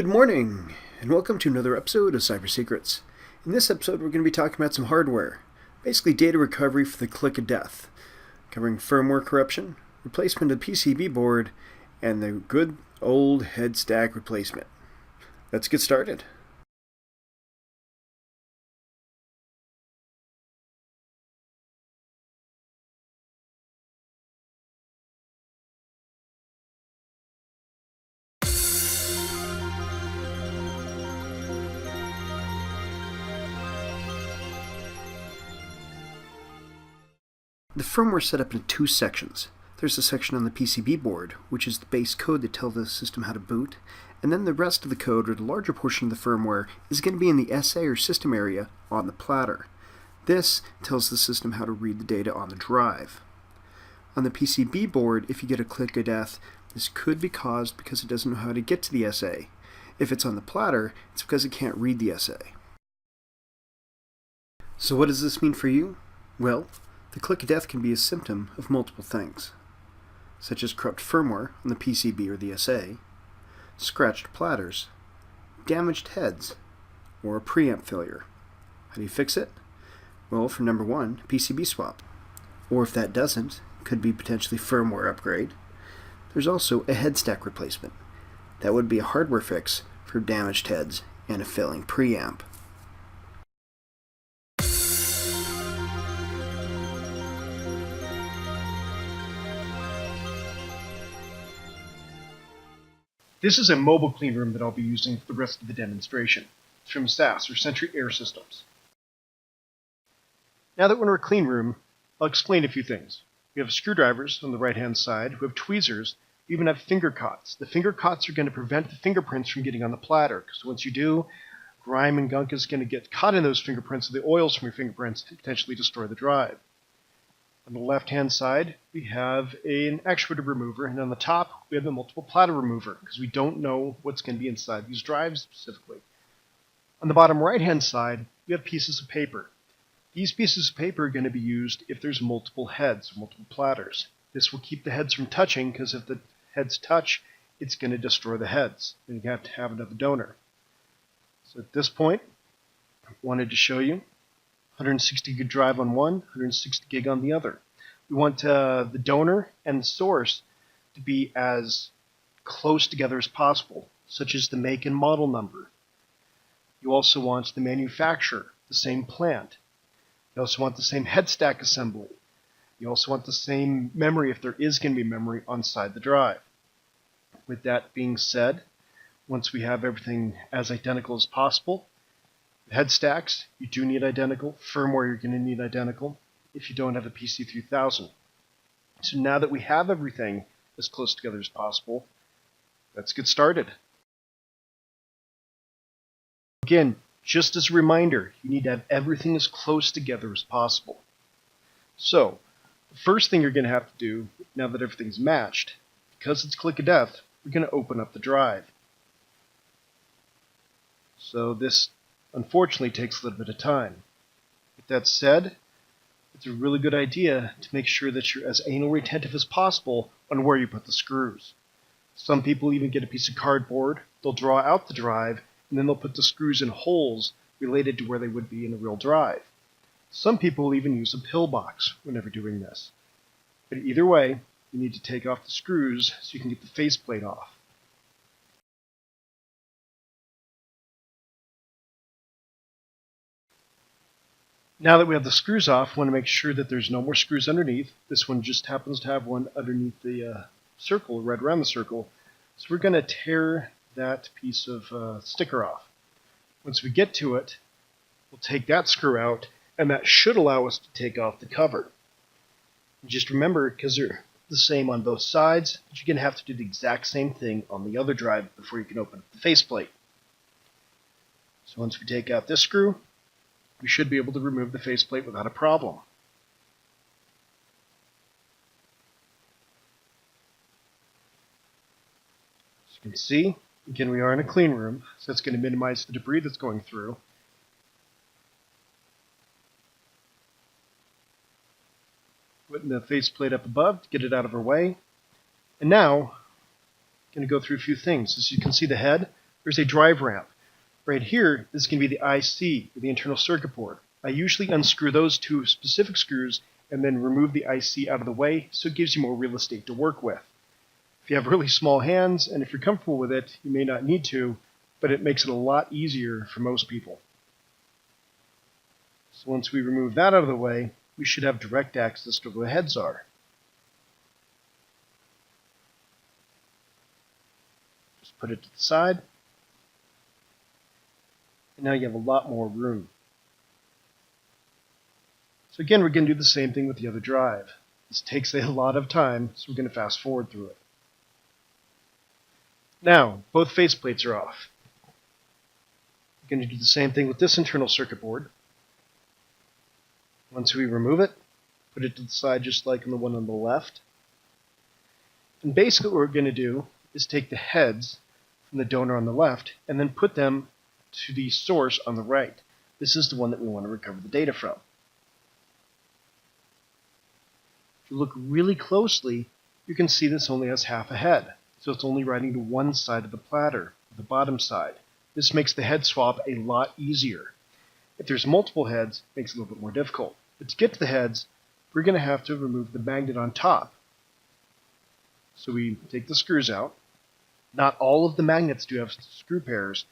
Good morning, and welcome to another episode of Cyber Secrets. In this episode, we're going to be talking about some hardware, basically data recovery for the click of death, covering firmware corruption, replacement of the PCB board, and the good old head stack replacement. Let's get started. The firmware is set up in two sections. There's a section on the PCB board, which is the base code that tells the system how to boot, and then the rest of the code, or the larger portion of the firmware, is going to be in the SA or system area on the platter. This tells the system how to read the data on the drive. On the PCB board, if you get a click of death, this could be caused because it doesn't know how to get to the SA. If it's on the platter, it's because it can't read the SA. So what does this mean for you? Well, the click of death can be a symptom of multiple things, such as corrupt firmware on the PCB or the SA, scratched platters, damaged heads, or a preamp failure. How do you fix it? Well, for number one, PCB swap. Or if that doesn't, could be potentially firmware upgrade. There's also a head stack replacement. That would be a hardware fix for damaged heads and a failing preamp. This is a mobile clean room that I'll be using for the rest of the demonstration. It's from SAS, or Sentry Air Systems. Now that we're in our clean room, I'll explain a few things. We have screwdrivers on the right-hand side. We have tweezers. We even have finger cots. The finger cots are going to prevent the fingerprints from getting on the platter, because once you do, grime and gunk is going to get caught in those fingerprints, or the oils from your fingerprints, and potentially destroy the drive. On the left-hand side, we have an actuator remover, and on the top, we have a multiple platter remover, because we don't know what's going to be inside these drives specifically. On the bottom right-hand side, we have pieces of paper. These pieces of paper are going to be used if there's multiple heads, or multiple platters. This will keep the heads from touching, because if the heads touch, it's going to destroy the heads, and you have to have another donor. So at this point, I wanted to show you 160 gig drive on one, 160 gig on the other. We want the donor and the source to be as close together as possible, such as the make and model number. You also want the manufacturer, the same plant. You also want the same head stack assembly. You also want the same memory, if there is going to be memory, inside the drive. With that being said, once we have everything as identical as possible, head stacks, you do need identical. Firmware, you're going to need identical if you don't have a PC3000. So now that we have everything as close together as possible, let's get started. Again, just as a reminder, you need to have everything as close together as possible. So, the first thing you're going to have to do, now that everything's matched, because it's click of death, we're going to open up the drive. So this unfortunately takes a little bit of time. With that said, it's a really good idea to make sure that you're as anal retentive as possible on where you put the screws. Some people even get a piece of cardboard, they'll draw out the drive, and then they'll put the screws in holes related to where they would be in a real drive. Some people will even use a pillbox whenever doing this. But either way, you need to take off the screws so you can get the faceplate off. Now that we have the screws off, we want to make sure that there's no more screws underneath. This one just happens to have one underneath the circle, right around the circle. So we're going to tear that piece of sticker off. Once we get to it, we'll take that screw out, and that should allow us to take off the cover. And just remember, because they're the same on both sides, that you're going to have to do the exact same thing on the other drive before you can open up the faceplate. So once we take out this screw, we should be able to remove the faceplate without a problem. As you can see, again, we are in a clean room, so that's going to minimize the debris that's going through. Putting the faceplate up above to get it out of our way. And now, I'm going to go through a few things. As you can see, the head there's a drive ramp. Right here, this is going to be the IC, or the internal circuit board. I usually unscrew those two specific screws and then remove the IC out of the way so it gives you more real estate to work with. If you have really small hands and if you're comfortable with it, you may not need to, but it makes it a lot easier for most people. So once we remove that out of the way, we should have direct access to where the heads are. Just put it to the side. And now you have a lot more room. So again, we're going to do the same thing with the other drive. This takes a lot of time, so we're going to fast forward through it. Now, both faceplates are off. We're going to do the same thing with this internal circuit board. Once we remove it, put it to the side just like on the one on the left. And basically what we're going to do is take the heads from the donor on the left and then put them to the source on the right. This is the one that we want to recover the data from. If you look really closely, you can see this only has half a head. So it's only writing to one side of the platter, the bottom side. This makes the head swap a lot easier. If there's multiple heads, it makes it a little bit more difficult. But to get to the heads, we're going to have to remove the magnet on top. So we take the screws out. Not all of the magnets do have screw pairs.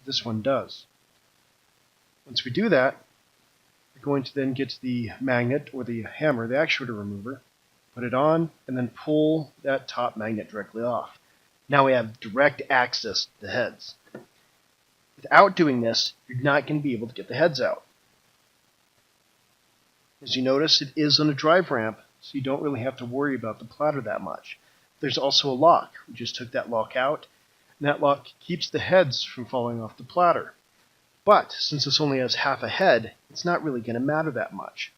This one does. Once we do that, we're going to then get to the magnet or the hammer, the actuator remover, put it on, and then pull that top magnet directly off. Now we have direct access to the heads. Without doing this, you're not going to be able to get the heads out. As you notice, it is on a drive ramp, so you don't really have to worry about the platter that much. There's also a lock. We just took that lock out, and that lock keeps the heads from falling off the platter. But since this only has half a head, it's not really going to matter that much.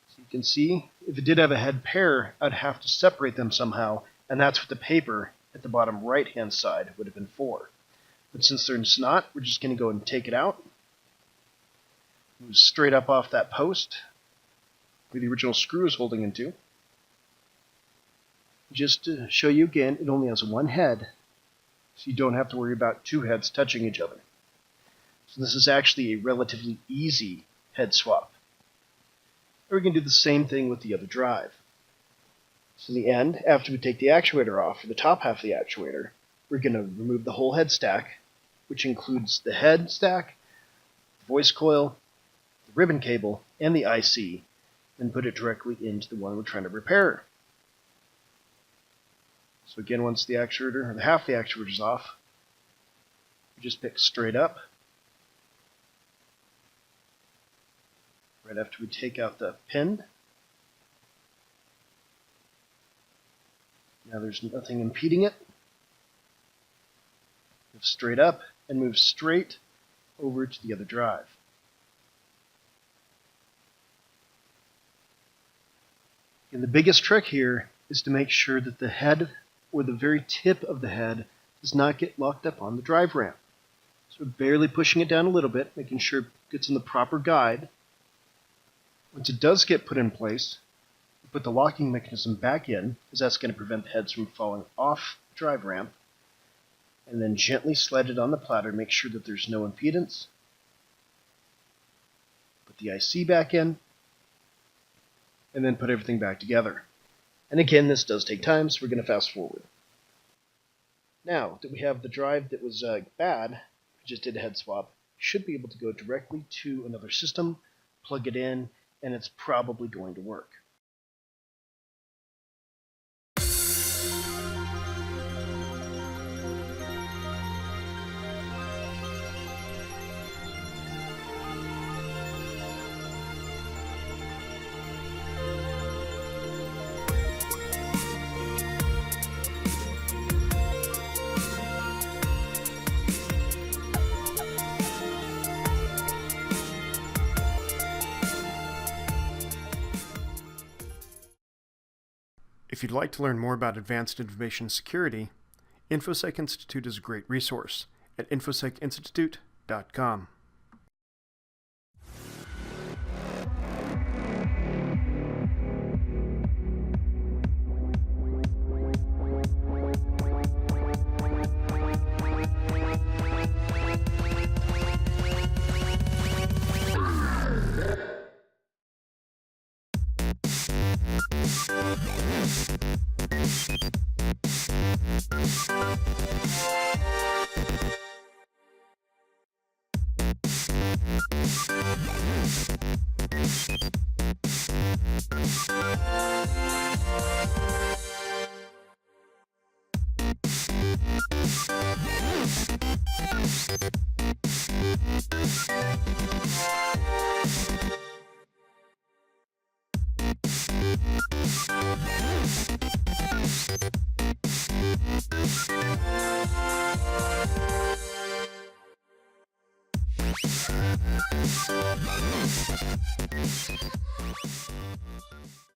So you can see, if it did have a head pair, I'd have to separate them somehow, and that's what the paper at the bottom right-hand side would have been for. But since there's not, we're just going to go and take it out. Move straight up off that post where the original screw is holding into. Just to show you again, it only has one head, so you don't have to worry about two heads touching each other. So this is actually a relatively easy head swap. And we're going to do the same thing with the other drive. So in the end, after we take the actuator off, for the top half of the actuator, we're going to remove the whole head stack, which includes the head stack, the voice coil, the ribbon cable, and the IC, and put it directly into the one we're trying to repair. So again, once the actuator, or half the actuator is off, we just pick straight up. Right after we take out the pin. Now there's nothing impeding it. Move straight up and move straight over to the other drive. And the biggest trick here is to make sure that the head or the very tip of the head does not get locked up on the drive ramp. So we're barely pushing it down a little bit, making sure it gets in the proper guide. Once it does get put in place, we put the locking mechanism back in, because that's going to prevent the heads from falling off the drive ramp, and then gently slide it on the platter, make sure that there's no impedance. Put the IC back in, and then put everything back together. And again, this does take time, so we're going to fast forward. Now that we have the drive that was bad, we just did a head swap, should be able to go directly to another system, plug it in, and it's probably going to work. If you'd like to learn more about advanced information security, InfoSec Institute is a great resource at infosecinstitute.com.